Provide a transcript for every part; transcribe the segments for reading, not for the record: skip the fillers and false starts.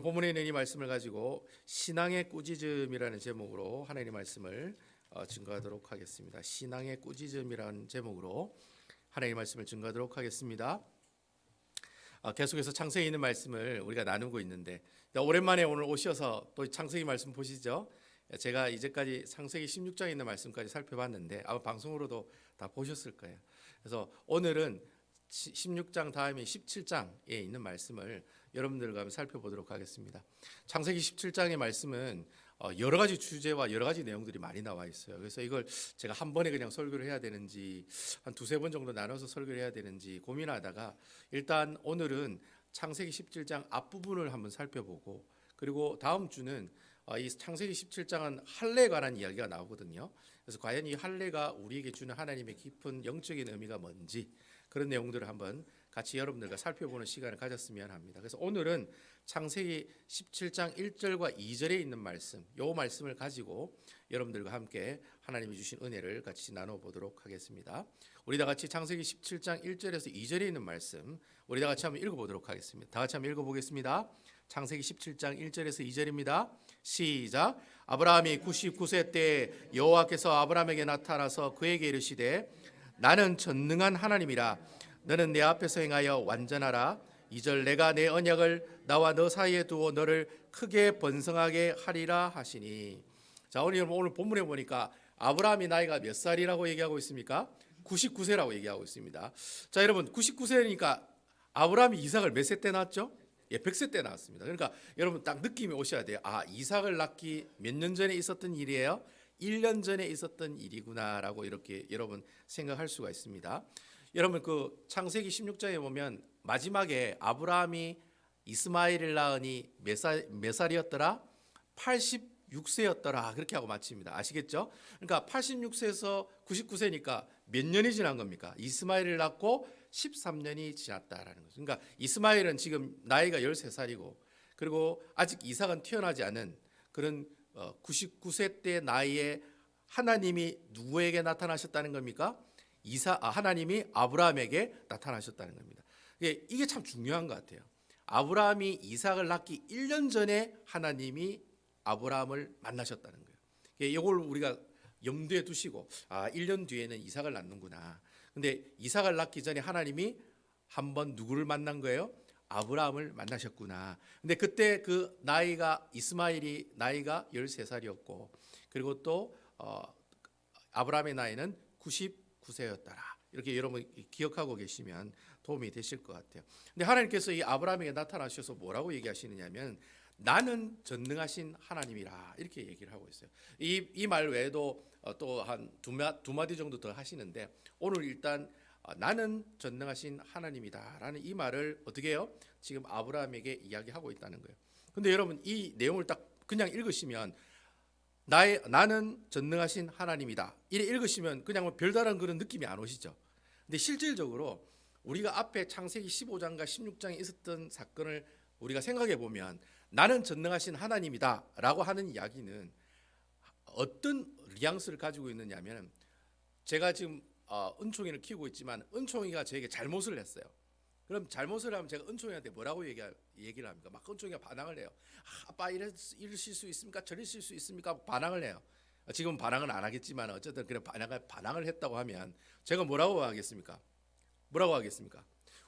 본문에 있는 이 말씀을 가지고 신앙의 꾸짖음이라는 제목으로 하나님의 말씀을 증거하도록 하겠습니다. 신앙의 꾸짖음이라는 제목으로 하나님의 말씀을 증거하도록 하겠습니다. 계속해서 창세기에 있는 말씀을 우리가 나누고 있는데 오랜만에 오늘 오셔서 또 창세기 말씀 보시죠. 제가 이제까지 창세기 16장에 있는 말씀까지 살펴봤는데 아마 방송으로도 다 보셨을 거예요. 그래서 오늘은 16장 다음에 17장에 있는 말씀을 여러분들과 한번 살펴보도록 하겠습니다. 창세기 17장의 말씀은 여러 가지 주제와 여러 가지 내용들이 많이 나와 있어요. 그래서 이걸 제가 한 번에 그냥 설교를 해야 되는지 한 두세 번 정도 나눠서 설교를 해야 되는지 고민하다가 일단 오늘은 창세기 17장 앞부분을 한번 살펴보고 그리고 다음 주는 이 창세기 17장은 할례에 관한 이야기가 나오거든요. 그래서 과연 이 할례가 우리에게 주는 하나님의 깊은 영적인 의미가 뭔지 그런 내용들을 한번 같이 여러분들과 살펴보는 시간을 가졌으면 합니다. 그래서 오늘은 창세기 17장 1절과 2절에 있는 말씀, 이 말씀을 가지고 여러분들과 함께 하나님이 주신 은혜를 같이 나눠보도록 하겠습니다. 우리 다 같이 창세기 17장 1절에서 2절에 있는 말씀, 우리 다 같이 한번 읽어보도록 하겠습니다. 다 같이 한번 읽어보겠습니다. 창세기 17장 1절에서 2절입니다. 시작. 아브라함이 99세 때 여호와께서 아브라함에게 나타나서 그에게 이르시되 나는 전능한 하나님이라 너는 내 앞에서 행하여 완전하라. 2절 내가 내 언약을 나와 너 사이에 두어 너를 크게 번성하게 하리라 하시니. 자, 오늘 본문에 보니까 아브라함이 나이가 몇 살이라고 얘기하고 있습니까? 99세라고 얘기하고 있습니다. 자, 여러분 99세니까 아브라함이 이삭을 몇 세 때 낳았죠? 100세 때 낳았습니다. 그러니까 여러분 딱 느낌이 오셔야 돼요. 이삭을 낳기 몇 년 전에 있었던 일이에요? 1년 전에 있었던 일이구나라고 이렇게 여러분 생각할 수가 있습니다. 여러분 그 창세기 16장에 보면 마지막에 아브라함이 이스마엘을 낳으니 몇 살이었더라? 86세였더라. 그렇게 하고 마칩니다. 아시겠죠? 그러니까 86세에서 99세니까 몇 년이 지난 겁니까? 이스마엘을 낳고 13년이 지났다라는 거죠. 그러니까 이스마엘은 지금 나이가 13살이고 그리고 아직 이삭은 태어나지 않은 그런 99세 때 나이에 하나님이 누구에게 나타나셨다는 겁니까? 하나님이 아브라함에게 나타나셨다는 겁니다. 이게 참 중요한 것 같아요. 아브라함이 이삭을 낳기 1년 전에 하나님이 아브라함을 만나셨다는 거예요. 이걸 우리가 염두에 두시고 1년 뒤에는 이삭을 낳는구나. 근데 이삭을 낳기 전에 하나님이 한번 누구를 만난 거예요? 아브라함을 만나셨구나. 근데 그때 그 나이가 이스마엘이 나이가 13살이었고 그리고 또 아브라함의 나이는 99세였더라. 이렇게 여러분 기억하고 계시면 도움이 되실 것 같아요. 근데 하나님께서 이 아브라함에게 나타나셔서 뭐라고 얘기하시느냐면 나는 전능하신 하나님이라 이렇게 얘기를 하고 있어요. 이 말 외에도 또 한 두 마디 정도 더 하시는데 오늘 일단 나는 전능하신 하나님이다라는 이 말을 어떻게 해요? 지금 아브라함에게 이야기하고 있다는 거예요. 근데 여러분 이 내용을 딱 그냥 읽으시면 나는 전능하신 하나님이다 이렇게 읽으시면 그냥 뭐 별다른 그런 느낌이 안 오시죠. 근데 실질적으로 우리가 앞에 창세기 15장과 16장에 있었던 사건을 우리가 생각해 보면 나는 전능하신 하나님이다 라고 하는 이야기는 어떤 뉘앙스를 가지고 있느냐면 제가 지금 은총이를 키우고 있지만 은총이가 저에게 잘못을 했어요. 그럼 잘못을 하면 제가 은총이한테 뭐라고 얘기를 합니까? 막 은총이가 반항을 해요. 아빠 이러실 수 있습니까? 저러실 수 있습니까? 반항을 해요. 지금 반항은 안 하겠지만 어쨌든 그냥 반항을 했다고 하면 제가 뭐라고 하겠습니까?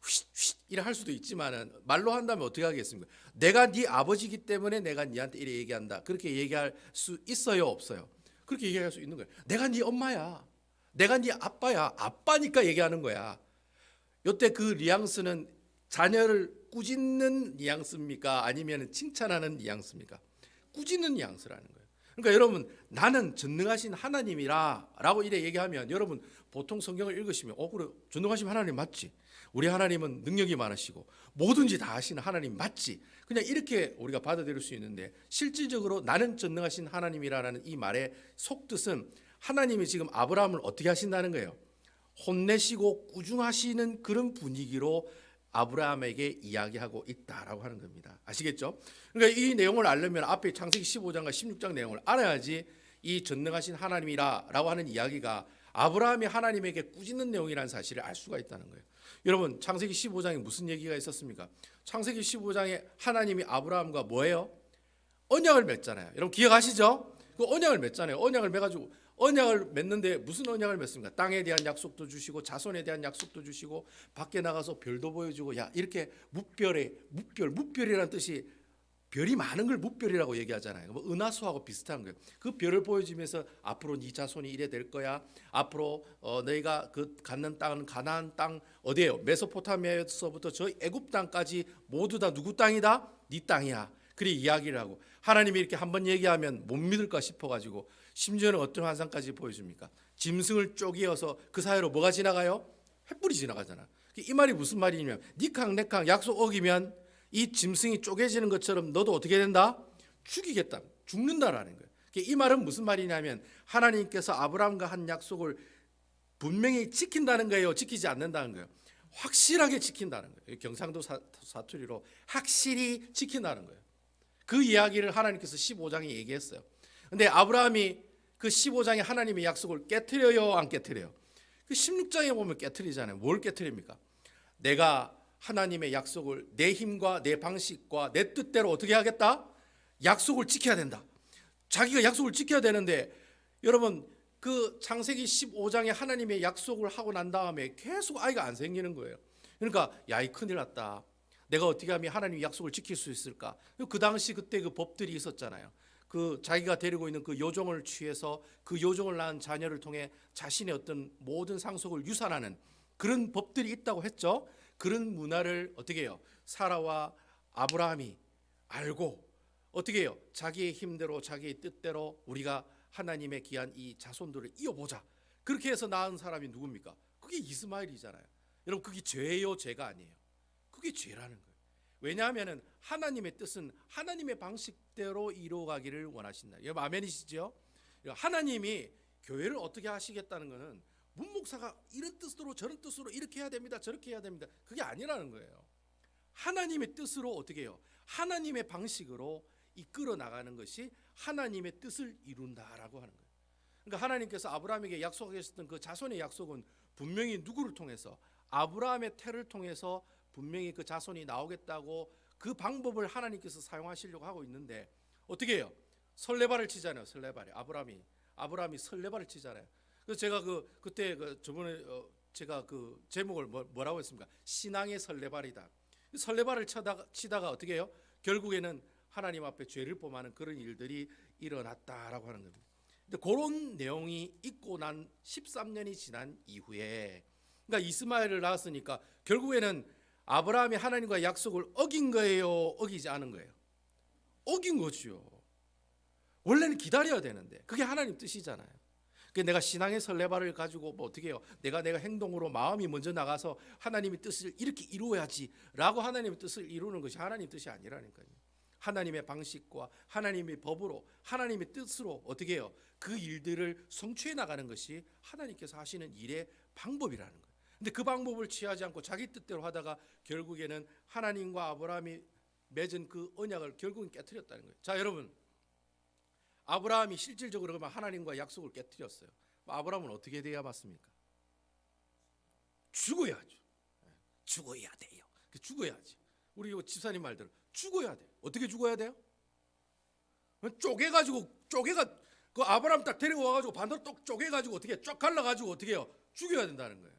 휘 이래 할 수도 있지만은 말로 한다면 어떻게 하겠습니까? 내가 네 아버지기 때문에 내가 네한테 이래 얘기한다. 그렇게 얘기할 수 있어요, 없어요? 그렇게 얘기할 수 있는 거예요. 내가 네 엄마야. 내가 네 아빠야. 아빠니까 얘기하는 거야. 이때 그 뉘앙스는 자녀를 꾸짖는 뉘앙스입니까? 아니면 칭찬하는 뉘앙스입니까? 꾸짖는 뉘앙스라는 거예요. 그러니까 여러분 나는 전능하신 하나님이라 라고 이래 얘기하면 여러분 보통 성경을 읽으시면 그래 전능하신 하나님 맞지? 우리 하나님은 능력이 많으시고 뭐든지 다 하시는 하나님 맞지? 그냥 이렇게 우리가 받아들일 수 있는데 실질적으로 나는 전능하신 하나님이라는 이 말의 속뜻은 하나님이 지금 아브라함을 어떻게 하신다는 거예요? 혼내시고 꾸중하시는 그런 분위기로 아브라함에게 이야기하고 있다라고 하는 겁니다. 아시겠죠? 그러니까 이 내용을 알려면 앞에 창세기 15장과 16장 내용을 알아야지 이 전능하신 하나님이라고 하는 이야기가 아브라함이 하나님에게 꾸짖는 내용이라는 사실을 알 수가 있다는 거예요. 여러분, 창세기 15장에 무슨 얘기가 있었습니까? 창세기 15장에 하나님이 아브라함과 뭐예요? 언약을 맺잖아요. 여러분 기억하시죠? 그 언약을 맺잖아요. 언약을 맺가지고 언약을 맺는데 무슨 언약을 맺습니까? 땅에 대한 약속도 주시고 자손에 대한 약속도 주시고 밖에 나가서 별도 보여주고, 야 이렇게 무별이라는 뜻이 별이 많은 걸 무별이라고 얘기하잖아요. 뭐 은하수하고 비슷한 거예요. 그 별을 보여주면서 앞으로 네 자손이 이래 될 거야. 앞으로 너희가 그 갖는 땅은 가나안 땅 어디예요? 메소포타미아에서부터 저 애굽 땅까지 모두 다 누구 땅이다? 네 땅이야. 그리 이야기를 하고, 하나님이 이렇게 한번 얘기하면 못 믿을까 싶어가지고 심지어는 어떤 환상까지 보여줍니까? 짐승을 쪼개어서 그 사이로 뭐가 지나가요? 횃불이 지나가잖아. 이 말이 무슨 말이냐면 니캉 내캉 약속 어기면 이 짐승이 쪼개지는 것처럼 너도 어떻게 된다? 죽이겠다, 죽는다라는 거예요. 이 말은 무슨 말이냐면 하나님께서 아브라함과 한 약속을 분명히 지킨다는 거예요, 지키지 않는다는 거예요? 확실하게 지킨다는 거예요. 경상도 사투리로 확실히 지킨다는 거예요. 그 이야기를 하나님께서 15장에 얘기했어요. 근데 아브라함이 그 15장에 하나님의 약속을 깨트려요, 안 깨트려요? 그 16장에 보면 깨트리잖아요. 뭘 깨트립니까? 내가 하나님의 약속을 내 힘과 내 방식과 내 뜻대로 어떻게 하겠다? 약속을 지켜야 된다. 자기가 약속을 지켜야 되는데, 여러분 그 창세기 15장에 하나님의 약속을 하고 난 다음에 계속 아이가 안 생기는 거예요. 그러니까 야, 이 큰일 났다. 내가 어떻게 하면 하나님의 약속을 지킬 수 있을까? 그 당시 그때 그 법들이 있었잖아요. 그 자기가 데리고 있는 그 요종을 취해서 그 요종을 낳은 자녀를 통해 자신의 어떤 모든 상속을 유산하는 그런 법들이 있다고 했죠. 그런 문화를 어떻게 해요? 사라와 아브라함이 알고 어떻게 해요? 자기의 힘대로 자기의 뜻대로 우리가 하나님의 귀한 이 자손들을 이어보자. 그렇게 해서 낳은 사람이 누굽니까? 그게 이스마엘이잖아요. 여러분 그게 죄예요, 죄가 아니에요? 그게 죄라는 거예요. 왜냐하면 하나님의 뜻은 하나님의 방식대로 이루어가기를 원하신다. 여러분 아멘이시죠? 하나님이 교회를 어떻게 하시겠다는 것은 문 목사가 이런 뜻으로 저런 뜻으로 이렇게 해야 됩니다, 저렇게 해야 됩니다, 그게 아니라는 거예요. 하나님의 뜻으로 어떻게 해요? 하나님의 방식으로 이끌어 나가는 것이 하나님의 뜻을 이룬다라고 하는 거예요. 그러니까 하나님께서 아브라함에게 약속하셨던 그 자손의 약속은 분명히 누구를 통해서? 아브라함의 태를 통해서 분명히 그 자손이 나오겠다고 그 방법을 하나님께서 사용하시려고 하고 있는데 어떻게 해요? 설레발을 치잖아요. 설레발이 아브라함이 설레발을 치잖아요. 그래서 제가 그때 저번에 제가 그 제목을 뭐라고 했습니까? 신앙의 설레발이다. 설레발을 치다가 어떻게 해요? 결국에는 하나님 앞에 죄를 범하는 그런 일들이 일어났다라고 하는 겁니다. 근데 그런 내용이 있고 난 13년이 지난 이후에, 그러니까 이스마엘을 낳았으니까 결국에는 아브라함이 하나님과 약속을 어긴 거예요, 어기지 않은 거예요? 어긴 거죠. 원래는 기다려야 되는데 그게 하나님 뜻이잖아요. 내가 신앙의 설레발을 가지고 뭐 어떻게 해요? 내가 행동으로 마음이 먼저 나가서 하나님의 뜻을 이렇게 이루어야지라고 하나님의 뜻을 이루는 것이 하나님의 뜻이 아니라니까요. 하나님의 방식과 하나님의 법으로 하나님의 뜻으로 어떻게 해요? 그 일들을 성취해 나가는 것이 하나님께서 하시는 일의 방법이라는 거예요. 근데 그 방법을 취하지 않고 자기 뜻대로 하다가 결국에는 하나님과 아브라함이 맺은 그 언약을 결국은 깨트렸다는 거예요. 자, 여러분, 아브라함이 실질적으로 그러면 하나님과 약속을 깨트렸어요. 아브라함은 어떻게 돼야 맞습니까? 죽어야죠. 죽어야 돼요. 죽어야지. 우리 집사님 말대로 죽어야 돼. 어떻게 죽어야 돼요? 쪼개가 그 아브라함 딱 데리고 와가지고 반대로 똑 쪼개가지고 어떻게 쫙 갈라가지고 어떻게 해요? 죽여야 된다는 거예요.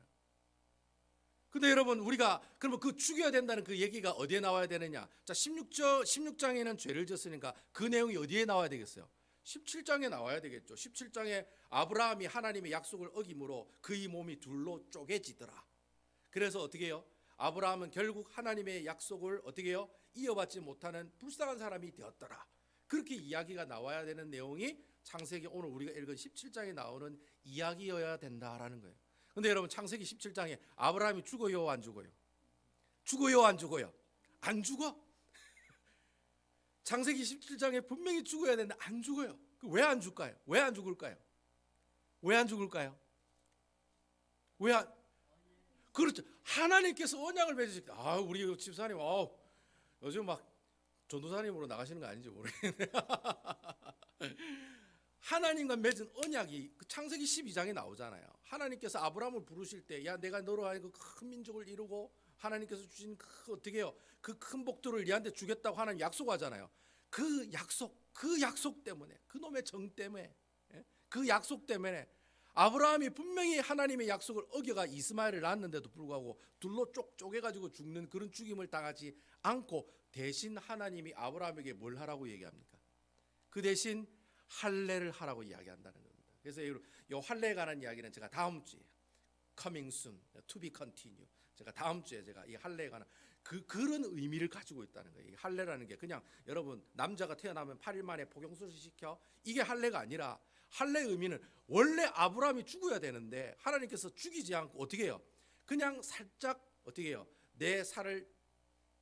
근데 여러분 우리가 그러면 그 죽여야 된다는 그 얘기가 어디에 나와야 되느냐? 자, 16장에는 죄를 졌으니까 그 내용이 어디에 나와야 되겠어요? 17장에 나와야 되겠죠. 17장에 아브라함이 하나님의 약속을 어김으로 그의 몸이 둘로 쪼개지더라. 그래서 어떻게 해요? 아브라함은 결국 하나님의 약속을 어떻게 해요? 이어받지 못하는 불쌍한 사람이 되었더라. 그렇게 이야기가 나와야 되는 내용이 창세기 오늘 우리가 읽은 17장에 나오는 이야기여야 된다라는 거예요. 근데 여러분 창세기 17장에 아브라함이 죽어요, 안 죽어요? 죽어요, 안 죽어요? 안 죽어. 창세기 17장에 분명히 죽어야 되는데 안 죽어요. 왜 안 죽을까요? 왜 안 죽을까요? 왜 안 죽을까요? 왜 안? 그렇죠. 하나님께서 언약을 맺으셨다. 우리 집사님, 요즘 막 전도사님으로 나가시는 거 아닌지 모르겠네. 하나님과 맺은 언약이 그 창세기 12장에 나오잖아요. 하나님께서 아브라함을 부르실 때, 야 내가 너로 하여금 큰 민족을 이루고 하나님께서 주신 그 어떻게 해요? 그 큰 복들을 네한테 주겠다고 하나님 약속하잖아요. 그 약속 때문에, 그놈의 정 때문에, 그 약속 때문에 아브라함이 분명히 하나님의 약속을 어겨가 이스마엘을 낳았는데도 불구하고 둘로 쪼개가지고 죽는 그런 죽임을 당하지 않고 대신 하나님이 아브라함에게 뭘 하라고 얘기합니까? 그 대신 할례를 하라고 이야기한다는 겁니다. 그래서 이 할례에 관한 이야기는 제가 다음 주에 coming soon, to be continue. 제가 다음 주에 제가 이 할례에 관한 그런 의미를 가지고 있다는 거예요. 이 할례라는 게 그냥 여러분 남자가 태어나면 8일 만에 복용수술 시켜 이게 할례가 아니라 할례의 의미는 원래 아브라함이 죽어야 되는데 하나님께서 죽이지 않고 어떻게 해요? 그냥 살짝 어떻게 해요? 내 살을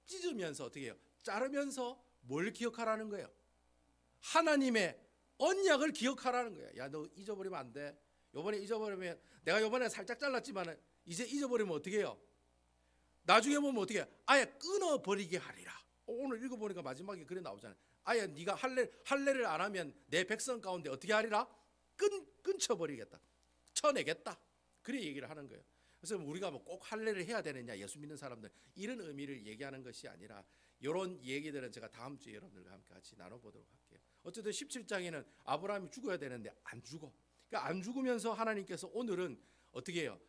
찢으면서 어떻게 해요? 자르면서 뭘 기억하라는 거예요? 하나님의 언약을 기억하라는 거야. 야, 너 잊어버리면 안 돼. 요번에 잊어버리면 내가 요번에 살짝 잘랐지만 이제 잊어버리면 어떻게 해요? 나중에 보면 어떻게 해요? 아예 끊어버리게 하리라. 오늘 읽어보니까 마지막에 그래 나오잖아요. 아예 네가 할례를 안 하면 내 백성 가운데 어떻게 하리라? 끊쳐버리겠다. 쳐내겠다. 그래 얘기를 하는 거예요. 그래서 우리가 뭐 꼭 할례를 해야 되느냐 예수 믿는 사람들 이런 의미를 얘기하는 것이 아니라 이런 얘기들은 제가 다음 주에 여러분들과 함께 같이 나눠보도록 할게요. 어쨌든 17장에는 아브라함이 죽어야 되는데 안 죽어. 그러니까 안 죽으면서 하나님께서 오늘은 어떻게 해요?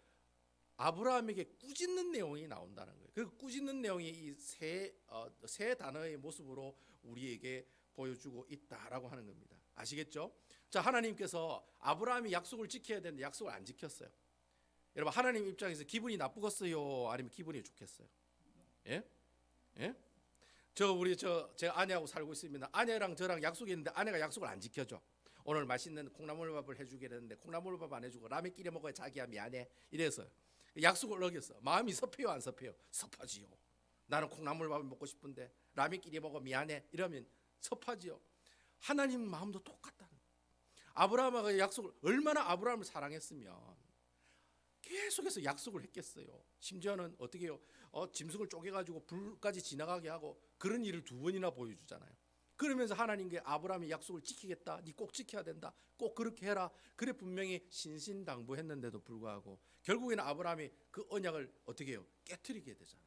아브라함에게 꾸짖는 내용이 나온다는 거예요. 그 꾸짖는 내용이 이 세 단어의 모습으로 우리에게 보여주고 있다라고 하는 겁니다. 아시겠죠? 자, 하나님께서 아브라함이 약속을 지켜야 되는데 약속을 안 지켰어요. 여러분 하나님 입장에서 기분이 나쁘겠어요? 아니면 기분이 좋겠어요? 예? 예? 제가 아내하고 살고 있습니다. 아내랑 저랑 약속이 있는데 아내가 약속을 안 지켜줘. 오늘 맛있는 콩나물밥을 해주게 되는데 콩나물밥 안 해주고 라면 끓여 먹어야 자기야 미안해 이래서요. 약속을 어겼어. 마음이 섭해요 안 섭해요? 섭하지요. 나는 콩나물밥을 먹고 싶은데 라면 끓여 먹어 미안해 이러면 섭하지요. 하나님 마음도 똑같다는 거예요. 아브라함과 약속을 얼마나 아브라함을 사랑했으면 계속해서 약속을 했겠어요. 심지어는 어떻게 해요? 짐승을 쪼개가지고 불까지 지나가게 하고 그런 일을 2번이나 보여주잖아요. 그러면서 하나님께 아브라함이 약속을 지키겠다. 네 꼭 지켜야 된다. 꼭 그렇게 해라. 그래 분명히 신신당부했는데도 불구하고 결국에는 아브라함이 그 언약을 어떻게 해요? 깨트리게 되잖아요.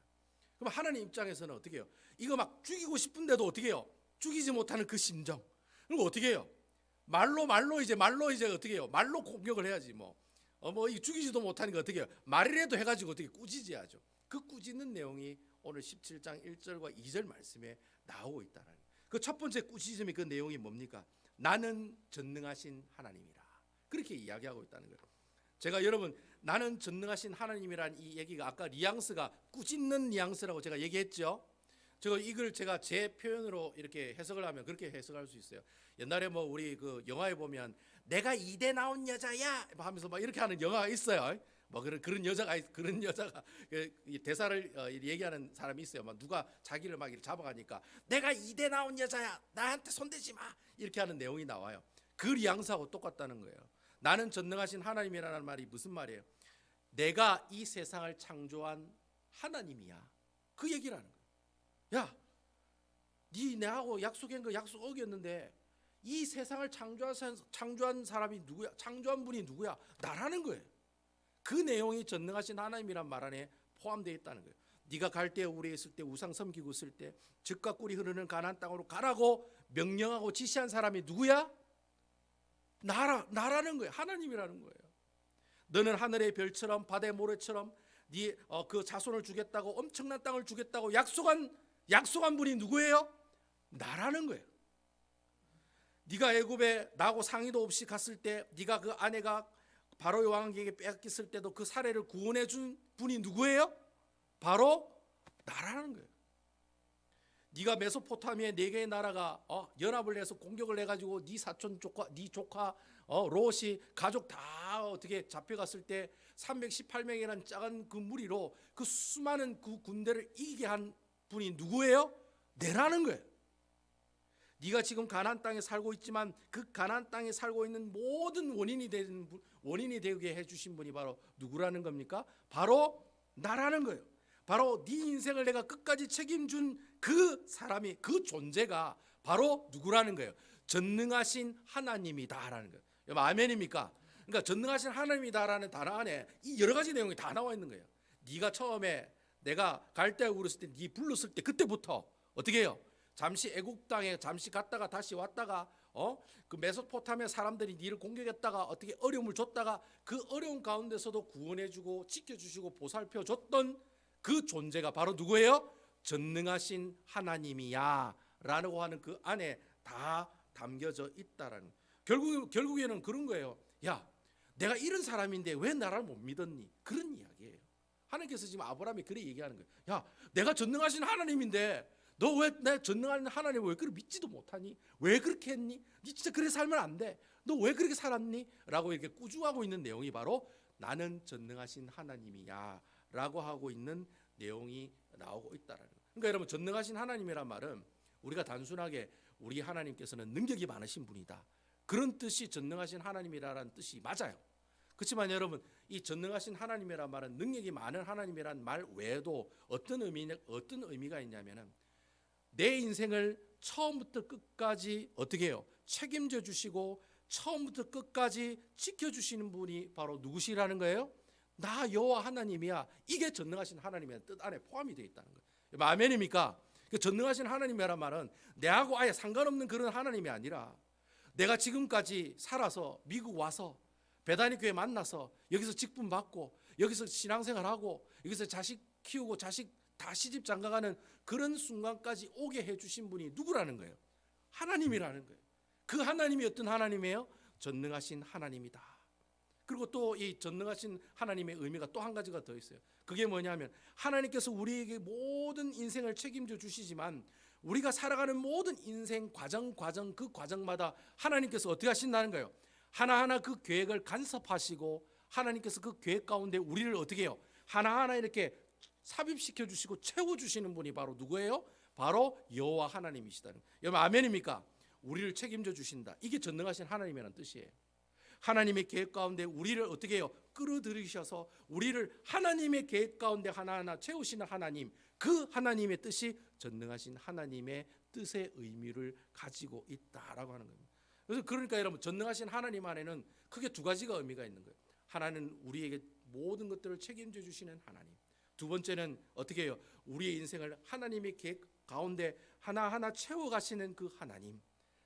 그럼 하나님 입장에서는 어떻게 해요? 이거 막 죽이고 싶은데도 어떻게 해요? 죽이지 못하는 그 심정. 그리고 어떻게 해요? 말로 이제 어떻게 해요? 말로 공격을 해야지 뭐. 죽이지도 못하니까 어떻게 해요? 말이라도 해가지고 어떻게 꾸짖어야죠. 그 꾸짖는 내용이 오늘 17장 1절과 2절 말씀에 나오고 있다는 거예요. 그 첫 번째 꾸짖음의 그 내용이 뭡니까? 나는 전능하신 하나님이라. 그렇게 이야기하고 있다는 거예요. 제가 여러분 나는 전능하신 하나님이란 이 얘기가 아까 뉘앙스가 꾸짖는 뉘앙스라고 제가 얘기했죠. 이걸 제가 제 표현으로 이렇게 해석을 하면 그렇게 해석할 수 있어요. 옛날에 뭐 우리 그 영화에 보면 내가 이대 나온 여자야 하면서 막 이렇게 하는 영화가 있어요. 뭐 그런 여자가 대사를 얘기하는 사람이 있어요. 막 누가 자기를 막 이렇게 잡아가니까 내가 이대 나온 여자야 나한테 손대지 마 이렇게 하는 내용이 나와요. 그 뉘앙스하고 똑같다는 거예요. 나는 전능하신 하나님이라는 말이 무슨 말이에요? 내가 이 세상을 창조한 하나님이야. 그 얘기라는 거예요. 야, 네 내하고 약속한 거 약속 어겼는데 이 세상을 창조한 사람이 누구야? 창조한 분이 누구야? 나라는 거예요. 그 내용이 전능하신 하나님이란 말 안에 포함되어 있다는 거예요. 네가 갈대에 우레에 있을 때 우상 섬기고 있을 때 젖과 꿀이 흐르는 가나안 땅으로 가라고 명령하고 지시한 사람이 누구야? 나라는 거예요. 하나님이라는 거예요. 너는 하늘의 별처럼 바다의 모래처럼 네 그 자손을 주겠다고 엄청난 땅을 주겠다고 약속한 분이 누구예요? 나라는 거예요. 네가 애굽에 나하고 상의도 없이 갔을 때 네가 그 아내가 바로의 왕에게 빼앗겼을 때도 그 사례를 구원해 준 분이 누구예요? 바로 나라는 거예요. 네가 메소포타미아 4개의 나라가 연합을 해서 공격을 해가지고 네 사촌 조카, 네 조카 롯이 가족 다 어떻게 잡혀갔을 때 318명이라는 작은 그 무리로 그 수많은 그 군대를 이기게 한 분이 누구예요? 내라는 거예요. 네가 지금 가나안 땅에 살고 있지만 그 가나안 땅에 살고 있는 모든 원인이 되게 해주신 분이 바로 누구라는 겁니까? 바로 나라는 거예요. 바로 네 인생을 내가 끝까지 책임준 그 사람이 그 존재가 바로 누구라는 거예요? 전능하신 하나님이다라는 거예요. 여러분 아멘입니까? 그러니까 전능하신 하나님이다라는 단어 안에 이 여러 가지 내용이 다 나와 있는 거예요. 네가 처음에 내가 갈대하고 그랬을 때 네 불렀을 때 그때부터 어떻게 해요? 잠시 애국 땅에 잠시 갔다가 다시 왔다가 그 메소포타미아 사람들이 니를 공격했다가 어떻게 어려움을 줬다가 그 어려운 가운데서도 구원해주고 지켜주시고 보살펴줬던 그 존재가 바로 누구예요? 전능하신 하나님이야 라고 하는 그 안에 다 담겨져 있다라는. 결국에는 그런 거예요. 야, 내가 이런 사람인데 왜 나를 못 믿었니? 그런 이야기예요. 하나님께서 지금 아브라함이 그렇게 얘기하는 거예요. 야, 내가 전능하신 하나님인데 너 왜 내 전능한 하나님을 왜 그렇게 믿지도 못하니? 왜 그렇게 했니? 니 진짜 그렇게 살면 안 돼. 너 왜 그렇게 살았니? 라고 이렇게 꾸중하고 있는 내용이 바로 나는 전능하신 하나님이야 라고 하고 있는 내용이 나오고 있다라는 거예요. 그러니까 여러분 전능하신 하나님이란 말은 우리가 단순하게 우리 하나님께서는 능력이 많으신 분이다, 그런 뜻이 전능하신 하나님이라는 뜻이 맞아요. 그렇지만 여러분 이 전능하신 하나님이란 말은 능력이 많은 하나님이란 말 외에도 어떤 의미가 있냐면은 내 인생을 처음부터 끝까지 어떻게 해요? 책임져 주시고 처음부터 끝까지 지켜주시는 분이 바로 누구시라는 거예요? 나 여호와 하나님이야. 이게 전능하신 하나님의 뜻 안에 포함이 되어 있다는 거예요. 아멘입니까? 그 전능하신 하나님이란 말은 내하고 아예 상관없는 그런 하나님이 아니라 내가 지금까지 살아서 미국 와서 베다니 교회 만나서 여기서 직분 받고 여기서 신앙생활하고 여기서 자식 키우고 자식 다 시집 장가가는 그런 순간까지 오게 해주신 분이 누구라는 거예요? 하나님이라는 거예요. 그 하나님이 어떤 하나님이에요? 전능하신 하나님이다. 그리고 또 이 전능하신 하나님의 의미가 또 한 가지가 더 있어요. 그게 뭐냐면 하나님께서 우리에게 모든 인생을 책임져 주시지만 우리가 살아가는 모든 인생 과정 그 과정마다 하나님께서 어떻게 하신다는 거예요? 하나하나 그 계획을 간섭하시고 하나님께서 그 계획 가운데 우리를 어떻게 해요? 하나하나 이렇게 삽입시켜 주시고 채워 주시는 분이 바로 누구예요? 바로 여호와 하나님이시다는 거예요. 여러분 아멘입니까? 우리를 책임져 주신다. 이게 전능하신 하나님이라는 뜻이에요. 하나님의 계획 가운데 우리를 어떻게 해요? 끌어들이셔서 우리를 하나님의 계획 가운데 하나하나 채우시는 하나님, 그 하나님의 뜻이 전능하신 하나님의 뜻의 의미를 가지고 있다라고 하는 겁니다. 그래서 그러니까 여러분 전능하신 하나님 안에는 크게 두 가지가 의미가 있는 거예요. 하나는 우리에게 모든 것들을 책임져 주시는 하나님. 두 번째는 어떻게 해요? 우리의 인생을 하나님의 계획 가운데 하나하나 채워가시는 그 하나님.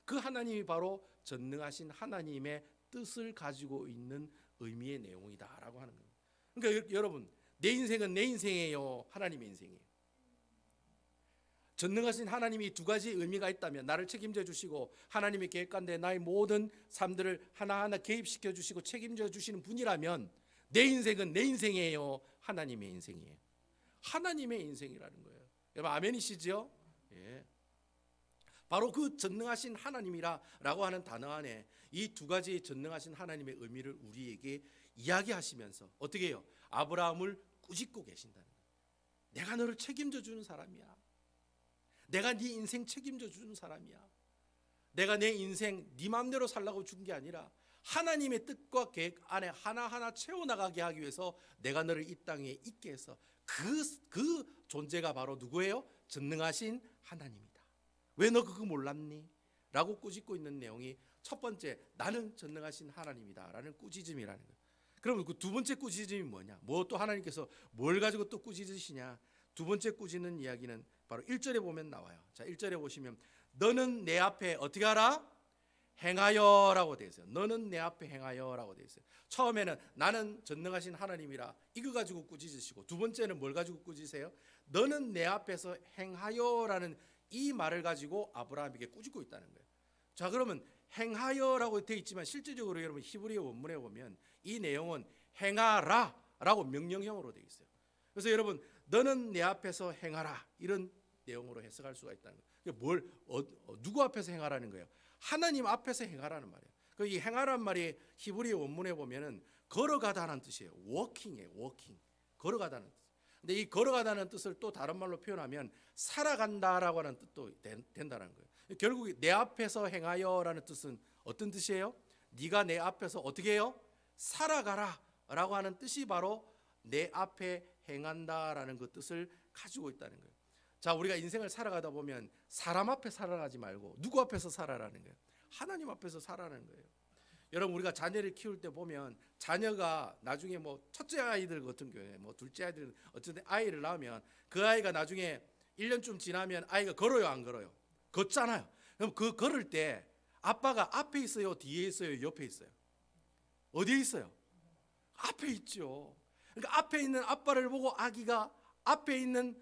그 하나님이 바로 전능하신 하나님의 뜻을 가지고 있는 의미의 내용이다라고 하는 겁니다. 그러니까 여러분 내 인생은 내 인생이에요, 하나님의 인생이에요. 전능하신 하나님이 두 가지 의미가 있다면 나를 책임져 주시고 하나님의 계획 가운데 나의 모든 삶들을 하나하나 개입시켜 주시고 책임져 주시는 분이라면 내 인생은 내 인생이에요, 하나님의 인생이에요. 하나님의 인생이라는 거예요. 여러분 아멘이시죠? 예. 바로 그 전능하신 하나님이라고 하는 단어 안에 이 두 가지 전능하신 하나님의 의미를 우리에게 이야기하시면서 어떻게 해요? 아브라함을 꾸짖고 계신다는 거예요. 내가 너를 책임져 주는 사람이야. 내가 네 인생 책임져 주는 사람이야. 내가 내 인생 네 마음대로 살라고 준 게 아니라 하나님의 뜻과 계획 안에 하나하나 채워나가게 하기 위해서 내가 너를 이 땅에 있게 해서 그 존재가 바로 누구예요? 전능하신 하나님이다. 왜 너 그거 몰랐니? 라고 꾸짖고 있는 내용이 첫 번째, 나는 전능하신 하나님이다 라는 꾸짖음이라는 거예요. 그러면 그 두 번째 꾸짖음이 뭐냐? 뭐 또 하나님께서 뭘 가지고 또 꾸짖으시냐? 두 번째 꾸짖는 이야기는 바로 1절에 보면 나와요. 자, 1절에 보시면 너는 내 앞에 어떻게 하라? 행하여라고 되어 있어요. 너는 내 앞에 행하여라고 되어 있어요. 처음에는 나는 전능하신 하나님이라 이거 가지고 꾸짖으시고, 두 번째는 뭘 가지고 꾸짖으세요? 너는 내 앞에서 행하여라는 이 말을 가지고 아브라함에게 꾸짖고 있다는 거예요. 자, 그러면 행하여라고 되어 있지만 실질적으로 여러분 히브리어 원문에 보면 이 내용은 행하라라고 명령형으로 되어 있어요. 그래서 여러분 너는 내 앞에서 행하라 이런 내용으로 해석할 수가 있다는 거예요. 누구 앞에서 행하라는 거예요? 하나님 앞에서 행하라는 말이에요. 이 행하라는 말이 히브리어 원문에 보면은 걸어가다는 뜻이에요. walking이에요. walking. 걸어가다는 뜻. 근데 이 걸어가다는 뜻을 또 다른 말로 표현하면 살아간다라고 하는 뜻도 된다는 거예요. 결국 내 앞에서 행하여라는 뜻은 어떤 뜻이에요? 네가 내 앞에서 어떻게 해요? 살아가라라고 하는 뜻이 바로 내 앞에 행한다라는 그 뜻을 가지고 있다는 거예요. 자, 우리가 인생을 살아가다 보면 사람 앞에 살아가지 말고 누구 앞에서 살아라는 거예요? 하나님 앞에서 살아가는 거예요. 여러분 우리가 자녀를 키울 때 보면 자녀가 나중에 뭐 첫째 아이들 같은 경우에 뭐 둘째 아이들 어쨌든 아이를 낳으면 그 아이가 나중에 1년쯤 지나면 아이가 걸어요 안 걸어요? 걷잖아요. 그럼 그 걸을 때 아빠가 앞에 있어요 뒤에 있어요 옆에 있어요? 어디에 있어요? 앞에 있죠. 그러니까 앞에 있는 아빠를 보고 아기가 앞에 있는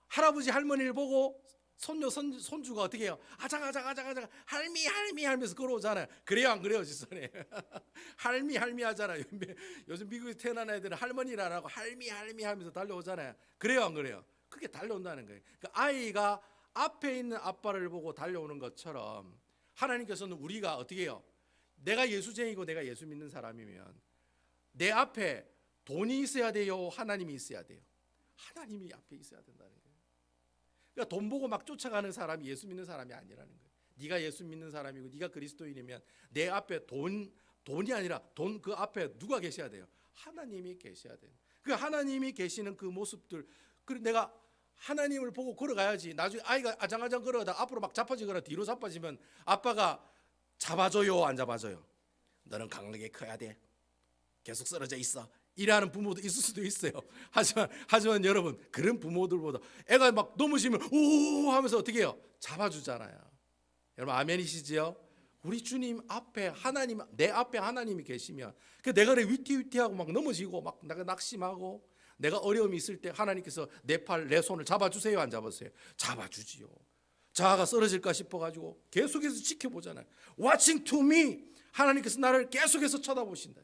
할아버지 할머니를 보고 손녀 손주가 어떻게 해요? 아장아장 할미 하면서 걸어오잖아요. 그래요 안 그래요 지선이? 할미 하잖아요. 요즘 미국에 태어난 애들은 할머니라고 할미 하면서 달려오잖아요. 그래요 안 그래요? 그게 달려온다는 거예요. 그러니까 아이가 앞에 있는 아빠를 보고 달려오는 것처럼 하나님께서는 우리가 어떻게 해요? 내가 예수쟁이고 내가 예수 믿는 사람이면 내 앞에 돈이 있어야 돼요? 하나님이 있어야 돼요? 하나님이 앞에 있어야 된다는 거예요. 그러니까 돈 보고 막 쫓아가는 사람이 예수 믿는 사람이 아니라는 거예요. 네가 예수 믿는 사람이고 네가 그리스도인이면 내 앞에 돈이 아니라 돈 그 앞에 누가 계셔야 돼요? 하나님이 계셔야 돼요. 그 하나님이 계시는 그 모습들, 그리고 내가 하나님을 보고 걸어가야지. 나중에 아이가 아장아장 걸어가다 앞으로 막 자빠지거나 뒤로 자빠지면 아빠가 잡아줘요 안 잡아줘요? 너는 강하게 커야 돼. 계속 쓰러져 있어. 이라는 부모도 있을 수도 있어요. 하지만 여러분 그런 부모들보다 애가 막 넘어지면 오 하면서 어떻게 해요? 잡아주잖아요. 여러분 아멘이시지요? 우리 주님 앞에 하나님, 내 앞에 하나님이 계시면 내가 위태위태하고 막 넘어지고 막 내가 낙심하고 내가 어려움이 있을 때 하나님께서 내 팔, 내 손을 잡아주세요 안 잡으세요? 잡아주지요. 자아가 쓰러질까 싶어가지고 계속해서 지켜보잖아요. Watching to me. 하나님께서 나를 계속해서 쳐다보신다.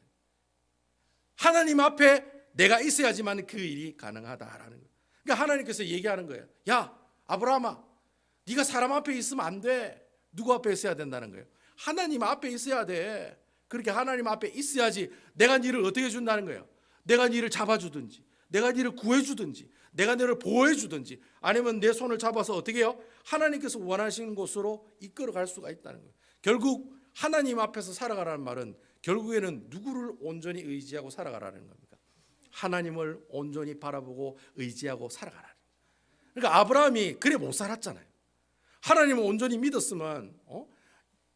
하나님 앞에 내가 있어야지만 그 일이 가능하다라는 거예요. 그러니까 하나님께서 얘기하는 거예요. 야 아브라함아, 네가 사람 앞에 있으면 안 돼. 누구 앞에 있어야 된다는 거예요? 하나님 앞에 있어야 돼. 그렇게 하나님 앞에 있어야지 내가 네를 어떻게 준다는 거예요? 내가 네를 잡아주든지, 내가 네를 구해주든지, 내가 너를 보호해주든지, 아니면 내 손을 잡아서 어떻게 해요? 하나님께서 원하시는 곳으로 이끌어갈 수가 있다는 거예요. 결국 하나님 앞에서 살아가라는 말은 결국에는 누구를 온전히 의지하고 살아가라는 겁니까? 하나님을 온전히 바라보고 의지하고 살아가라는 거예요. 그러니까 아브라함이 그래 못 살았잖아요. 하나님을 온전히 믿었으면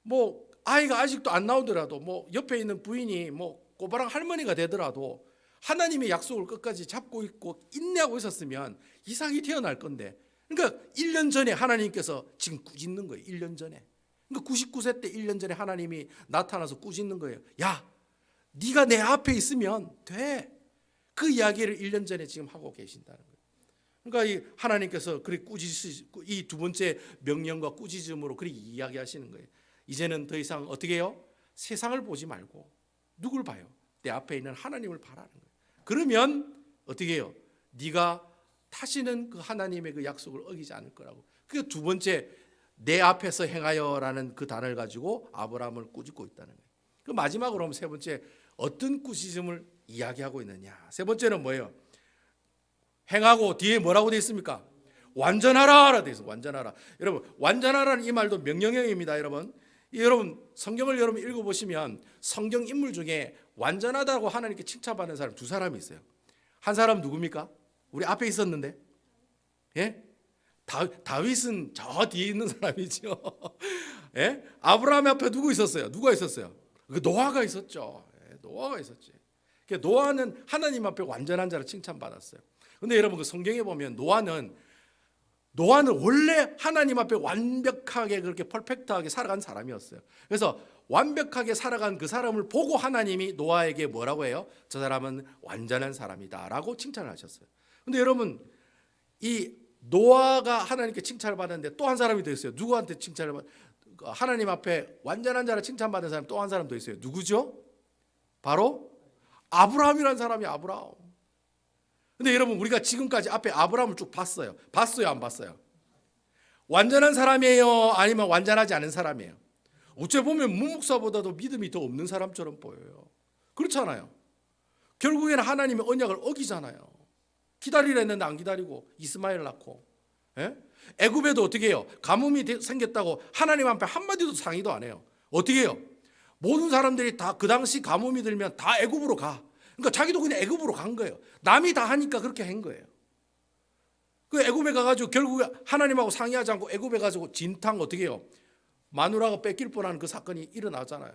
뭐 아이가 아직도 안 나오더라도 뭐 옆에 있는 부인이 뭐 꼬바랑 할머니가 되더라도 하나님의 약속을 끝까지 잡고 있고 인내하고 있었으면 이삭이 태어날 건데, 그러니까 1년 전에 하나님께서 지금 꾸짖는 거예요. 1년 전에. 그러니까 99세 때 1년 전에 하나님이 나타나서 꾸짖는 거예요. 야, 네가 내 앞에 있으면 돼. 그 이야기를 1년 전에 지금 하고 계신다는 거예요. 그러니까 이 하나님께서 그렇게 이 두 번째 명령과 꾸짖음으로 그렇게 이야기하시는 거예요. 이제는 더 이상 어떻게 해요? 세상을 보지 말고 누굴 봐요? 내 앞에 있는 하나님을 바라는 거예요. 그러면 어떻게 해요? 네가 다시는 그 하나님의 그 약속을 어기지 않을 거라고. 그게 두 번째, 내 앞에서 행하여라는 그 단어를 가지고 아브라함을 꾸짖고 있다는 거예요. 그 마지막으로 하면 세 번째, 어떤 꾸짖음을 이야기하고 있느냐. 세 번째는 뭐예요? 행하고 뒤에 뭐라고 되어 있습니까? 완전하라 되어 있어요. 완전하라. 여러분, 완전하라는 이 말도 명령형입니다. 여러분 성경을 여러분 읽어보시면 성경 인물 중에 완전하다고 하나님께 칭찬받는 사람 두 사람이 있어요. 한 사람 누굽니까? 우리 앞에 있었는데, 예? 다윗은 저 뒤에 있는 사람이죠. 예? 아브라함 앞에 누구 있었어요? 누가 있었어요? 노아가 있었죠. 예, 노아가 있었지. 노아는 하나님 앞에 완전한 자로 칭찬받았어요. 근데 여러분 그 성경에 보면 노아는 원래 하나님 앞에 완벽하게 그렇게 퍼펙트하게 살아간 사람이었어요. 그래서 완벽하게 살아간 그 사람을 보고 하나님이 노아에게 뭐라고 해요? 저 사람은 완전한 사람이다 라고 칭찬을 하셨어요. 근데 여러분 이 노아가 하나님께 칭찬을 받았는데 또 한 사람이 더 있어요. 누구한테 칭찬을 하나님 앞에 완전한 자라 칭찬받은 사람 또 한 사람 더 있어요. 누구죠? 바로 아브라함이라는 사람이 아브라함. 근데 여러분 우리가 지금까지 앞에 아브라함을 쭉 봤어요. 봤어요 안 봤어요? 완전한 사람이에요? 아니면 완전하지 않은 사람이에요? 어째 보면 무목사보다도 믿음이 더 없는 사람처럼 보여요. 그렇잖아요. 결국에는 하나님의 언약을 어기잖아요. 기다리라 했는데 안 기다리고 이스마엘 낳고, 예? 애굽에도 어떻게 해요? 가뭄이 생겼다고 하나님 앞에 한마디도 상의도 안 해요. 어떻게 해요? 모든 사람들이 다 그 당시 가뭄이 들면 다 애굽으로 가. 그러니까 자기도 그냥 애굽으로 간 거예요. 남이 다 하니까 그렇게 한 거예요. 그 애굽에 가가지고 결국에 하나님하고 상의하지 않고 애굽에 가지고 진탕 어떻게 해요? 마누라가 뺏길 뻔한 그 사건이 일어나잖아요.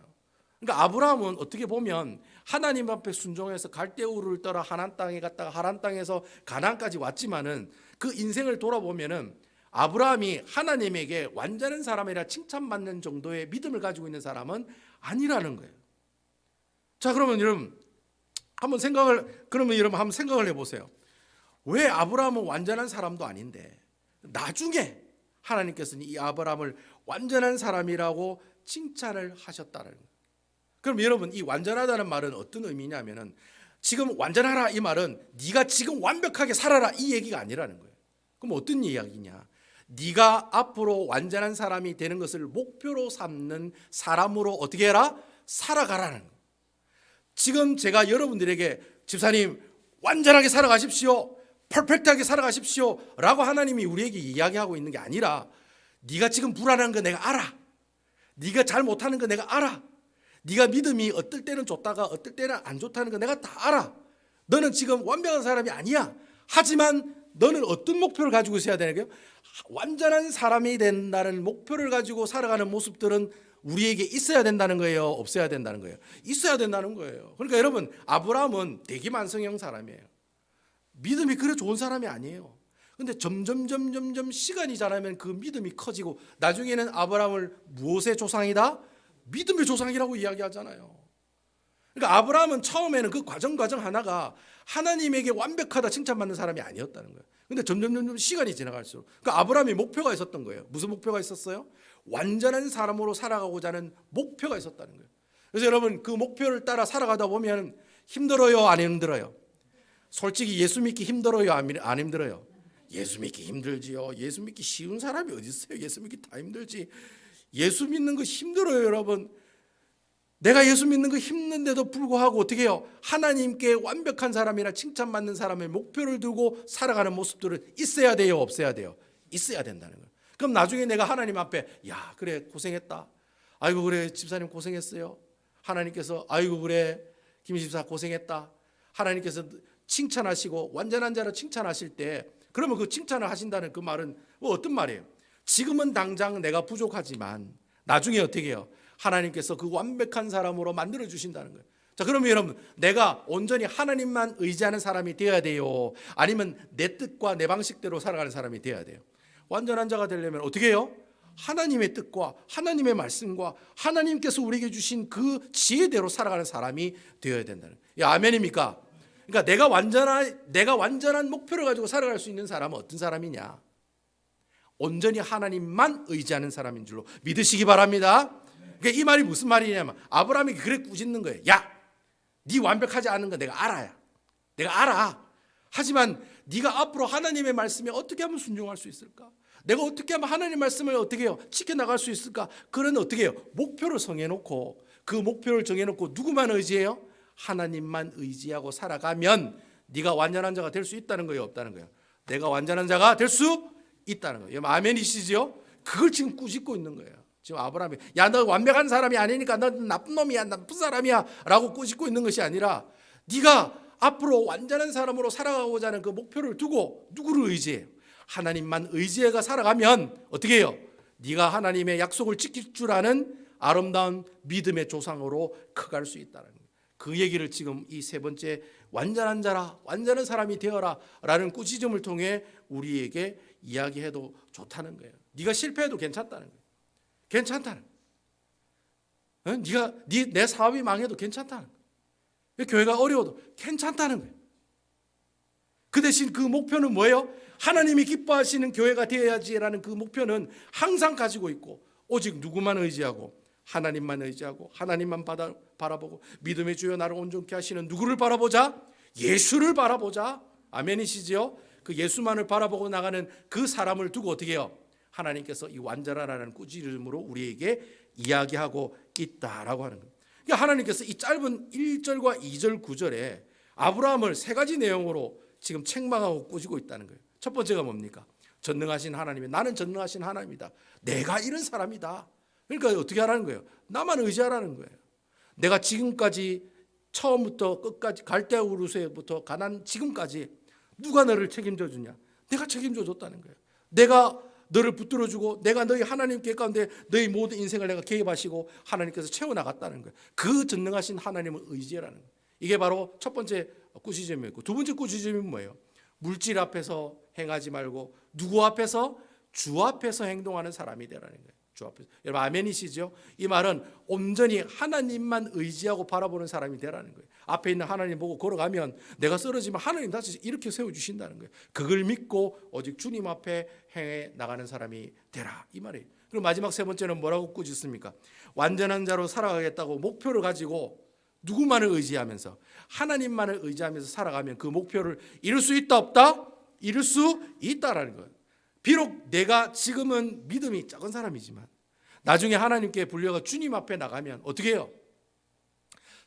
그러니까 아브라함은 어떻게 보면 하나님 앞에 순종해서 갈대우를 떠나 하란 땅에 갔다가 하란 땅에서 가나안까지 왔지만은 그 인생을 돌아보면은 아브라함이 하나님에게 완전한 사람이라 칭찬받는 정도의 믿음을 가지고 있는 사람은 아니라는 거예요. 자, 그러면 여러분 한번 생각을 해보세요. 왜 아브라함은 완전한 사람도 아닌데 나중에 하나님께서는 이 아브라함을 완전한 사람이라고 칭찬을 하셨다는 거예요. 그럼 여러분 이 완전하다는 말은 어떤 의미냐면은 지금 완전하라 이 말은 네가 지금 완벽하게 살아라 이 얘기가 아니라는 거예요. 그럼 어떤 이야기냐? 네가 앞으로 완전한 사람이 되는 것을 목표로 삼는 사람으로 어떻게 해라? 살아가라는 거예요. 지금 제가 여러분들에게 집사님 완전하게 살아가십시오, 퍼펙트하게 살아가십시오 라고 하나님이 우리에게 이야기하고 있는 게 아니라 네가 지금 불안한 거 내가 알아, 네가 잘 못하는 거 내가 알아, 네가 믿음이 어떨 때는 좋다가 어떨 때는 안 좋다는 거 내가 다 알아. 너는 지금 완벽한 사람이 아니야. 하지만 너는 어떤 목표를 가지고 있어야 되는 거예요? 완전한 사람이 된다는 목표를 가지고 살아가는 모습들은 우리에게 있어야 된다는 거예요? 없어야 된다는 거예요? 있어야 된다는 거예요. 그러니까 여러분 아브라함은 대기만성형 사람이에요. 믿음이 그래 좋은 사람이 아니에요. 근데 점점 시간이 지나면 그 믿음이 커지고 나중에는 아브라함을 무엇의 조상이다? 믿음의 조상이라고 이야기하잖아요. 그러니까 아브라함은 처음에는 그 과정 하나가 하나님에게 완벽하다 칭찬받는 사람이 아니었다는 거예요. 근데 점점 시간이 지나갈수록 그러니까 아브라함이 목표가 있었던 거예요. 무슨 목표가 있었어요? 완전한 사람으로 살아가고자 하는 목표가 있었다는 거예요. 그래서 여러분 그 목표를 따라 살아가다 보면 힘들어요, 안 힘들어요? 솔직히 예수 믿기 힘들어요, 안 힘들어요? 예수 믿기 힘들지요. 예수 믿기 쉬운 사람이 어디 있어요? 예수 믿기 다 힘들지. 예수 믿는 거 힘들어요, 여러분. 내가 예수 믿는 거 힘든데도 불구하고 어떻게 해요? 하나님께 완벽한 사람이나 칭찬받는 사람의 목표를 두고 살아가는 모습들은 있어야 돼요, 없어야 돼요? 있어야 된다는 거예요. 그럼 나중에 내가 하나님 앞에 야 그래 고생했다, 아이고 그래 집사님 고생했어요, 하나님께서 아이고 그래 김 집사 고생했다, 하나님께서 칭찬하시고 완전한 자로 칭찬하실 때 그러면 그 칭찬을 하신다는 그 말은 어떤 말이에요? 지금은 당장 내가 부족하지만 나중에 어떻게 해요? 하나님께서 그 완벽한 사람으로 만들어 주신다는 거예요. 자, 그러면 여러분 내가 온전히 하나님만 의지하는 사람이 되어야 돼요? 아니면 내 뜻과 내 방식대로 살아가는 사람이 되어야 돼요? 완전한 자가 되려면 어떻게 해요? 하나님의 뜻과 하나님의 말씀과 하나님께서 우리에게 주신 그 지혜대로 살아가는 사람이 되어야 된다는 거예요. 아멘입니까? 그러니까 내가 완전한 목표를 가지고 살아갈 수 있는 사람은 어떤 사람이냐? 온전히 하나님만 의지하는 사람인 줄로 믿으시기 바랍니다. 그러니까 이 말이 무슨 말이냐면 아브라함이 그래 꾸짖는 거예요. 야, 네 완벽하지 않은 거 내가 알아야. 내가 알아. 하지만 네가 앞으로 하나님의 말씀에 어떻게 하면 순종할 수 있을까? 내가 어떻게 하면 하나님의 말씀을 어떻게 해요? 지켜나갈 수 있을까? 그런 어떻게 해요? 목표를 정해놓고 그 목표를 정해놓고 누구만 의지해요? 하나님만 의지하고 살아가면 네가 완전한 자가 될 수 있다는 거예요, 없다는 거예요? 내가 완전한 자가 될 수 있다는 거예요. 아멘이시죠? 그걸 지금 꾸짖고 있는 거예요. 지금 아브라함이 야 너 완벽한 사람이 아니니까 너 나쁜 놈이야, 나쁜 사람이야 라고 꾸짖고 있는 것이 아니라 네가 앞으로 완전한 사람으로 살아가고자 하는 그 목표를 두고 누구를 의지해요? 하나님만 의지해가 살아가면 어떻게 해요? 네가 하나님의 약속을 지킬 줄 아는 아름다운 믿음의 조상으로 커갈 수 있다는 거예요. 그 얘기를 지금 이 세 번째 완전한 자라, 완전한 사람이 되어라 라는 꾸짖음을 통해 우리에게 이야기해도 좋다는 거예요. 네가 실패해도 괜찮다는 거예요. 괜찮다는 거예요. 네가 내 사업이 망해도 괜찮다는 거예요. 교회가 어려워도 괜찮다는 거예요. 그 대신 그 목표는 뭐예요? 하나님이 기뻐하시는 교회가 되어야지라는 그 목표는 항상 가지고 있고 오직 누구만 의지하고 하나님만 의지하고 하나님만 바라보고 믿음의 주여 나를 온전케 하시는 누구를 바라보자? 예수를 바라보자. 아멘이시죠? 그 예수만을 바라보고 나가는 그 사람을 두고 어떻게 해요? 하나님께서 이 완전하라는 꾸짖음으로 우리에게 이야기하고 있다라고 하는 거예요. 그러니까 하나님께서 이 짧은 1절과 2절 9절에 아브라함을 세 가지 내용으로 지금 책망하고 꾸짖고 있다는 거예요. 첫 번째가 뭡니까? 전능하신 하나님이 나는 전능하신 하나님이다. 내가 이런 사람이다. 그러니까 어떻게 하라는 거예요? 나만 의지하라는 거예요. 내가 지금까지 처음부터 끝까지 갈대우르스에부터 가난 지금까지 누가 너를 책임져 주냐? 내가 책임져 줬다는 거예요. 내가 너를 붙들어주고 내가 너희 하나님 계획 가운데 너희 모든 인생을 내가 개입하시고 하나님께서 채워나갔다는 거예요. 그 전능하신 하나님을 의지하라는 거예요. 이게 바로 첫 번째 꾸짖음이었고, 두 번째 꾸짖음이 뭐예요? 물질 앞에서 행하지 말고 누구 앞에서? 주 앞에서 행동하는 사람이 되라는 거예요. 주 앞에서. 여러분 아멘이시죠? 이 말은 온전히 하나님만 의지하고 바라보는 사람이 되라는 거예요. 앞에 있는 하나님 보고 걸어가면 내가 쓰러지면 하나님 다시 이렇게 세워주신다는 거예요. 그걸 믿고 오직 주님 앞에 행해 나가는 사람이 되라, 이 말이에요. 그리고 마지막 세 번째는 뭐라고 꾸짖습니까? 완전한 자로 살아가겠다고 목표를 가지고 누구만을 의지하면서, 하나님만을 의지하면서 살아가면 그 목표를 이룰 수 있다 없다? 이룰 수 있다라는 거예요. 비록 내가 지금은 믿음이 작은 사람이지만 나중에 하나님께 불려가 주님 앞에 나가면 어떻게 해요?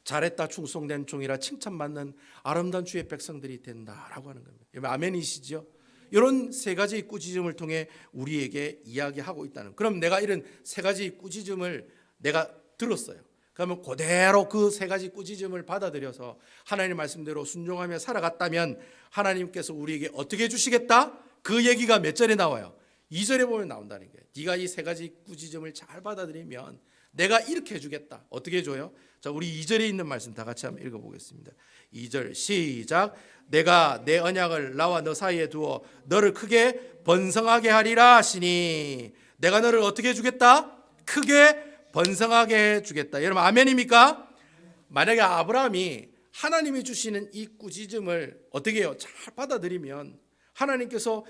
잘했다 충성된 종이라 칭찬받는 아름다운 주의 백성들이 된다라고 하는 겁니다. 아멘이시죠? 이런 세 가지 꾸짖음을 통해 우리에게 이야기하고 있다는. 그럼 내가 이런 세 가지 꾸짖음을 내가 들었어요. 그러면 그대로 그 세 가지 꾸짖음을 받아들여서 하나님 말씀대로 순종하며 살아갔다면 하나님께서 우리에게 어떻게 해주시겠다? 그 얘기가 몇 절에 나와요? 2절에 보면 나온다는 거예요. 네가 이 세 가지 꾸짖음을 잘 받아들이면 내가 이렇게 해주겠다. 어떻게 해줘요? 자, 우리 2절에 있는 말씀 다 같이 한번 읽어보겠습니다. 2절 시작. 내가 내 언약을 나와 너 사이에 두어 너를 크게 번성하게 하리라 하시니. 내가 너를 어떻게 해주겠다? 크게 번성하게 해주겠다. 여러분 아멘입니까? 만약에 아브라함이 하나님이 주시는 이 꾸짖음을 어떻게 해요? 잘 받아들이면, 하나님께서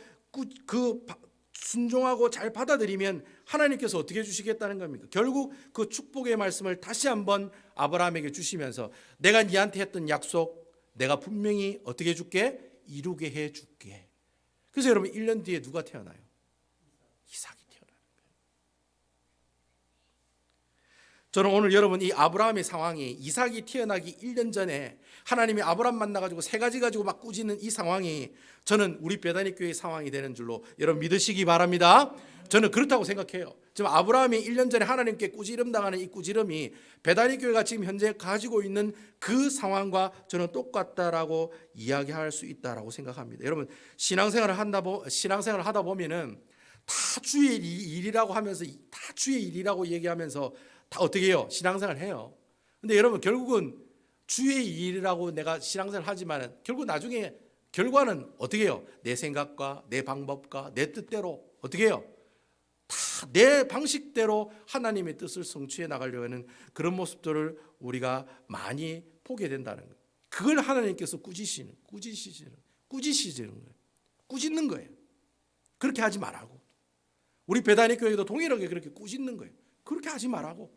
그 순종하고 잘 받아들이면 하나님께서 어떻게 해주시겠다는 겁니까? 결국 그 축복의 말씀을 다시 한번 아브라함에게 주시면서 내가 네한테 했던 약속 내가 분명히 어떻게 해줄게? 이루게 해줄게. 그래서 여러분 1년 뒤에 누가 태어나요? 이삭이 태어나는 거예요. 저는 오늘 여러분 이 아브라함의 상황이, 이삭이 태어나기 1년 전에 하나님이 아브라함 만나가지고 세 가지 가지고 막 꾸짖는 이 상황이 저는 우리 베다니 교회의 상황이 되는 줄로 여러분 믿으시기 바랍니다. 저는 그렇다고 생각해요. 지금 아브라함이 1년 전에 하나님께 꾸지름 당하는 이 꾸지름이 베다니 교회가 지금 현재 가지고 있는 그 상황과 저는 똑같다라고 이야기할 수 있다라고 생각합니다. 여러분 신앙생활을 하다 보면은 다 주의 일이라고 하면서, 다 주의 일이라고 얘기하면서 다 어떻게 해요? 신앙생활을 해요. 근데 여러분 결국은 주의 일이라고 내가 신앙생활을 하지만 결국 나중에 결과는 어떻게 해요? 내 생각과 내 방법과 내 뜻대로 어떻게 해요? 다 내 방식대로 하나님의 뜻을 성취해 나가려고 하는 그런 모습들을 우리가 많이 보게 된다는 거예요. 그걸 하나님께서 꾸짖는 거예요. 꾸짖는 거예요. 그렇게 하지 말라고. 우리 베다니 교회도 동일하게 그렇게 꾸짖는 거예요. 그렇게 하지 말라고.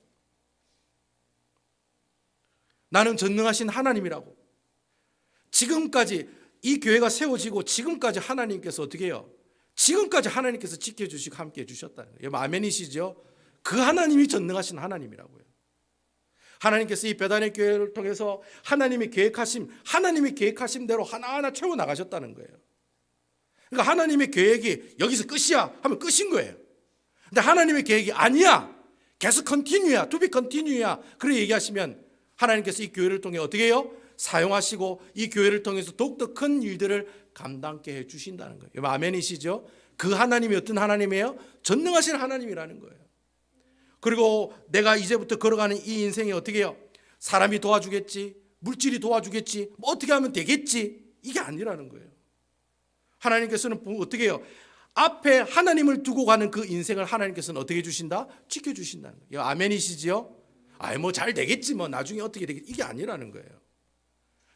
나는 전능하신 하나님이라고. 지금까지 이 교회가 세워지고 지금까지 하나님께서 어떻게 해요? 지금까지 하나님께서 지켜주시고 함께해 주셨다는 거예요. 아멘이시죠? 그 하나님이 전능하신 하나님이라고요. 하나님께서 이 베다니 교회를 통해서 하나님이 계획하신 대로 하나하나 채워 나가셨다는 거예요. 그러니까 하나님의 계획이 여기서 끝이야 하면 끝인 거예요. 근데 하나님의 계획이 아니야, 계속 컨티뉴야, 투비 컨티뉴야, 그렇게 얘기하시면 하나님께서 이 교회를 통해 어떻게 해요? 사용하시고 이 교회를 통해서 더욱더 큰 일들을 감당케 해주신다는 거예요. 아멘이시죠? 그 하나님이 어떤 하나님이에요? 전능하신 하나님이라는 거예요. 그리고 내가 이제부터 걸어가는 이 인생이 어떻게 해요? 사람이 도와주겠지, 물질이 도와주겠지, 뭐 어떻게 하면 되겠지, 이게 아니라는 거예요. 하나님께서는 어떻게 해요? 앞에 하나님을 두고 가는 그 인생을 하나님께서는 어떻게 해주신다? 지켜주신다는 거예요. 아멘이시죠? 뭐 잘 되겠지, 뭐 나중에 어떻게 되겠지, 이게 아니라는 거예요.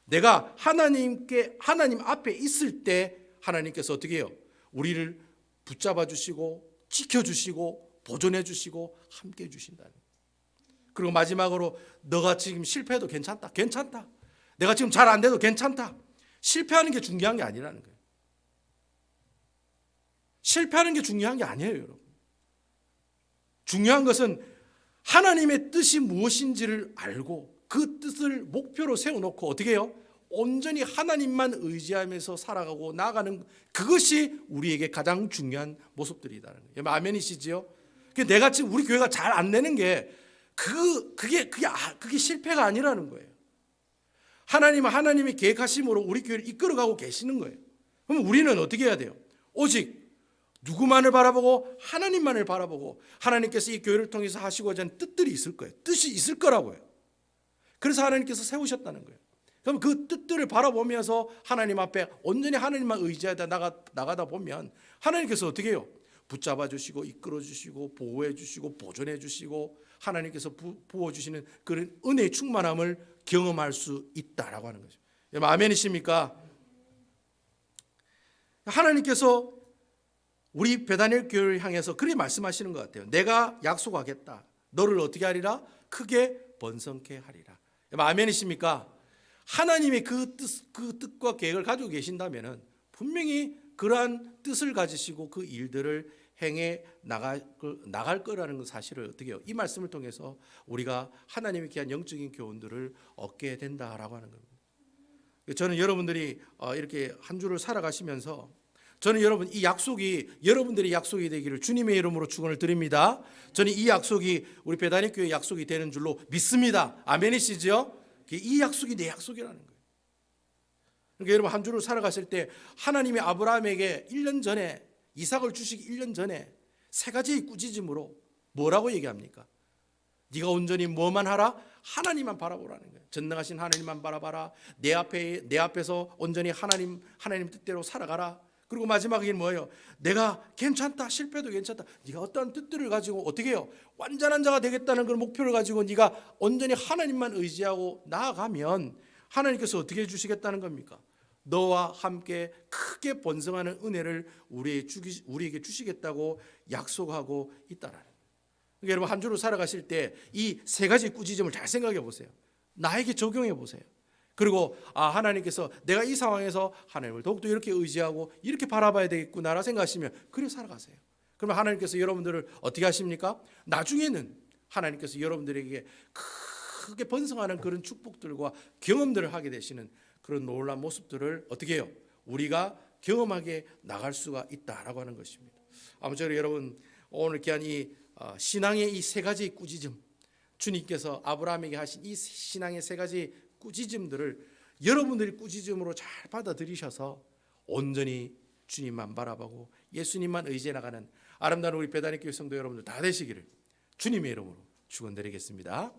내가 하나님 앞에 있을 때 하나님께서 어떻게 해요? 우리를 붙잡아 주시고 지켜주시고 보존해 주시고 함께 해 주신다는 거예요. 그리고 마지막으로 너가 지금 실패해도 괜찮다. 내가 지금 잘 안 돼도 괜찮다. 실패하는 게 중요한 게 아니라는 거예요. 실패하는 게 중요한 게 아니에요, 여러분. 중요한 것은 하나님의 뜻이 무엇인지를 알고 그 뜻을 목표로 세워놓고 어떻게 해요? 온전히 하나님만 의지하면서 살아가고 나아가는, 그것이 우리에게 가장 중요한 모습들이라는 거예요. 아멘이시지요? 내가 지금 우리 교회가 잘 안 되는 게 그게 실패가 아니라는 거예요. 하나님이 계획하심으로 우리 교회를 이끌어가고 계시는 거예요. 그럼 우리는 어떻게 해야 돼요? 오직 누구만을 바라보고 하나님만을 바라보고 하나님께서 이 교회를 통해서 하시고자 하는 뜻들이 있을 거예요. 뜻이 있을 거라고요. 그래서 하나님께서 세우셨다는 거예요. 그럼 그 뜻들을 바라보면서 하나님 앞에 온전히 하나님만 의지하다 나가다 보면 하나님께서 어떻게 해요? 붙잡아 주시고 이끌어 주시고 보호해 주시고 보존해 주시고 하나님께서 부어주시는 그런 은혜의 충만함을 경험할 수 있다라고 하는 거죠. 여러분 아멘이십니까? 하나님께서 우리 베다니엘 교회를 향해서 그렇게 말씀하시는 것 같아요. 내가 약속하겠다. 너를 어떻게 하리라? 크게 번성케 하리라. 여러분 아멘이십니까? 하나님의 그 뜻과 계획을 가지고 계신다면 분명히 그러한 뜻을 가지시고 그 일들을 행해 나갈 거라는 사실을 어떻게 해요? 이 말씀을 통해서 우리가 하나님의 귀한 영적인 교훈들을 얻게 된다라고 하는 겁니다. 저는 여러분들이 이렇게 한 주를 살아가시면서 저는 여러분 이 약속이 여러분들의 약속이 되기를 주님의 이름으로 축원을 드립니다. 저는 이 약속이 우리 베다니 교회 약속이 되는 줄로 믿습니다. 아멘이시죠? 이 약속이 내 약속이라는 거예요. 그러니까 여러분 한 주를 살아가실 때 하나님이 아브라함에게 1년 전에 이삭을 주시기 1년 전에 세 가지의 꾸짖음으로 뭐라고 얘기합니까? 네가 온전히 뭐만 하라? 하나님만 바라보라는 거예요. 전능하신 하나님만 바라봐라. 내 앞에서 온전히 하나님 뜻대로 살아가라. 그리고 마지막에 뭐예요? 내가 괜찮다. 실패도 괜찮다. 네가 어떠한 뜻들을 가지고 어떻게 해요? 완전한 자가 되겠다는 그런 목표를 가지고 네가 온전히 하나님만 의지하고 나아가면 하나님께서 어떻게 해주시겠다는 겁니까? 너와 함께 크게 번성하는 은혜를 우리에게 주시겠다고 약속하고 있다라는 거예요. 그러니까 여러분 한 주를 살아가실 때 이 세 가지 꾸짖음을 잘 생각해 보세요. 나에게 적용해 보세요. 그리고 하나님께서 내가 이 상황에서 하나님을 더욱더 이렇게 의지하고 이렇게 바라봐야 되겠구나라 생각하시면 그래 살아가세요. 그러면 하나님께서 여러분들을 어떻게 하십니까? 나중에는 하나님께서 여러분들에게 크게 번성하는 그런 축복들과 경험들을 하게 되시는 그런 놀라운 모습들을 어떻게 해요? 우리가 경험하게 나갈 수가 있다라고 하는 것입니다. 아무쪼록 여러분 오늘 귀한 이 신앙의 이 세 가지 꾸짖음, 주님께서 아브라함에게 하신 이 신앙의 세 가지 꾸짖음들을 여러분들이 꾸짖음으로 잘 받아들이셔서 온전히 주님만 바라보고 예수님만 의지해 나가는 아름다운 우리 베다니 교회 성도 여러분들 다 되시기를 주님의 이름으로 축원드리겠습니다.